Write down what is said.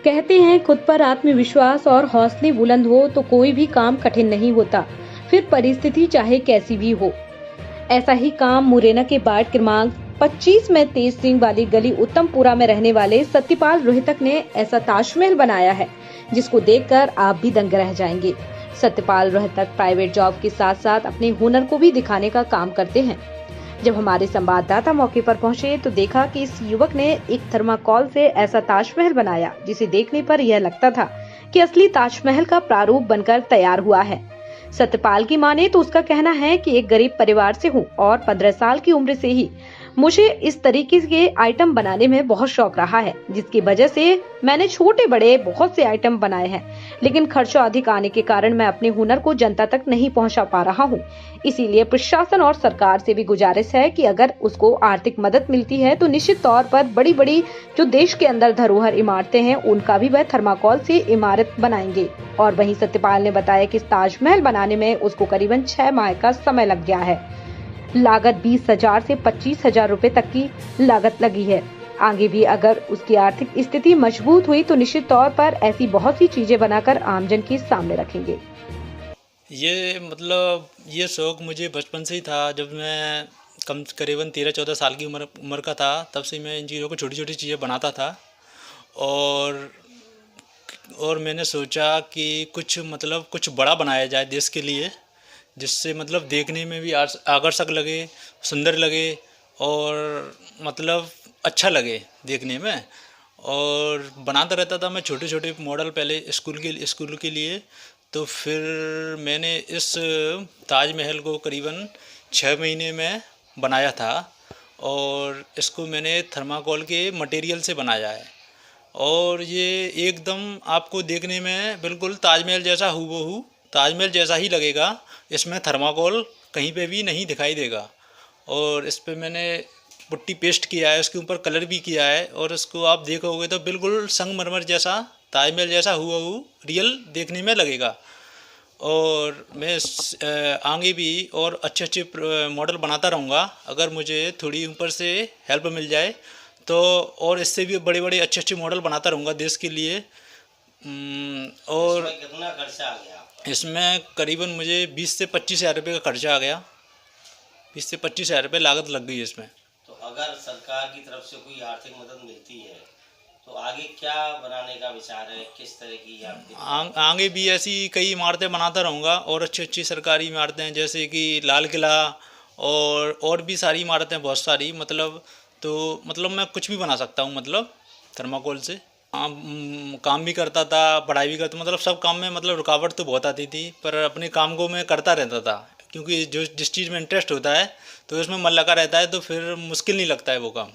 कहते हैं खुद पर आत्मविश्वास और हौसले बुलंद हो तो कोई भी काम कठिन नहीं होता, फिर परिस्थिति चाहे कैसी भी हो। ऐसा ही काम मुरैना के वार्ड क्रमांक 25 में तेज सिंह वाली गली उत्तमपुरा में रहने वाले सत्यपाल रोहतक ने ऐसा ताजमहल बनाया है जिसको देखकर आप भी दंग रह जाएंगे। सत्यपाल रोहतक प्राइवेट जॉब के साथ साथ अपने हुनर को भी दिखाने का काम करते हैं। जब हमारे संवाददाता मौके पर पहुंचे तो देखा कि इस युवक ने एक थर्माकोल से ऐसा ताजमहल बनाया जिसे देखने पर यह लगता था कि असली ताजमहल का प्रारूप बनकर तैयार हुआ है। सत्यपाल की माने तो उसका कहना है कि एक गरीब परिवार से हूँ और 15 साल की उम्र से ही मुझे इस तरीके के आइटम बनाने में बहुत शौक रहा है, जिसकी वजह से मैंने छोटे बड़े बहुत से आइटम बनाए हैं, लेकिन खर्चा अधिक आने के कारण मैं अपने हुनर को जनता तक नहीं पहुंचा पा रहा हूं। इसीलिए प्रशासन और सरकार से भी गुजारिश है कि अगर उसको आर्थिक मदद मिलती है तो निश्चित तौर पर बड़ी बड़ी जो देश के अंदर धरोहर इमारतें हैं उनका भी वह थर्माकोल से इमारत बनाएंगे। और वहीं सत्यपाल ने बताया कि इस ताजमहल बनाने में उसको करीबन 6 माह का समय लग गया है। लागत 20,000 से 25,000 रुपए तक की लागत लगी है। आगे भी अगर उसकी आर्थिक स्थिति मजबूत हुई तो निश्चित तौर पर ऐसी बहुत सी चीजें बनाकर आमजन के सामने रखेंगे। ये शौक मुझे बचपन से ही था। जब मैं करीबन 13-14 साल की उम्र का था, तब से मैं इन चीज़ों को छोटी छोटी चीज़ें बनाता था। और मैंने सोचा कि कुछ बड़ा बनाया जाए देश के लिए, जिससे देखने में भी आकर्षक लगे, सुंदर लगे और अच्छा लगे देखने में। और बनाता रहता था मैं छोटे छोटे मॉडल पहले स्कूल के लिए। तो फिर मैंने इस ताजमहल को करीबन 6 महीने में बनाया था और इसको मैंने थर्माकोल के मटेरियल से बनाया है। और ये एकदम आपको देखने में बिल्कुल ताजमहल जैसा हूबहू ताजमहल जैसा ही लगेगा। इसमें थर्माकोल कहीं पे भी नहीं दिखाई देगा। और इस पे मैंने पुट्टी पेस्ट किया है, उसके ऊपर कलर भी किया है और इसको आप देखोगे तो बिल्कुल संगमरमर जैसा ताजमहल जैसा हूबहू रियल देखने में लगेगा। और मैं आगे भी और अच्छे मॉडल बनाता रहूँगा। अगर मुझे थोड़ी ऊपर से हेल्प मिल जाए तो और इससे भी बड़े बड़े अच्छे मॉडल बनाता रहूँगा देश के लिए। और इसमें कितना खर्चा आ गया? इसमें करीबन मुझे 20 से 25,000 रुपये का खर्चा आ गया। 20 से 25,000 रुपये लागत लग गई इसमें। तो अगर सरकार की तरफ से कोई आर्थिक मदद मिलती है तो आगे क्या बनाने का विचार है? किस तरह की आपकी आगे भी ऐसी कई इमारतें बनाता रहूँगा और अच्छी सरकारी इमारतें जैसे कि लाल किला और भी सारी इमारतें बहुत सारी मैं कुछ भी बना सकता हूँ थर्माकोल से। काम भी करता था, पढ़ाई भी करता, सब काम में रुकावट तो बहुत आती थी, पर अपने काम को मैं करता रहता था क्योंकि जिस चीज़ में इंटरेस्ट होता है तो उसमें मन लगा रहता है तो फिर मुश्किल नहीं लगता है वो काम।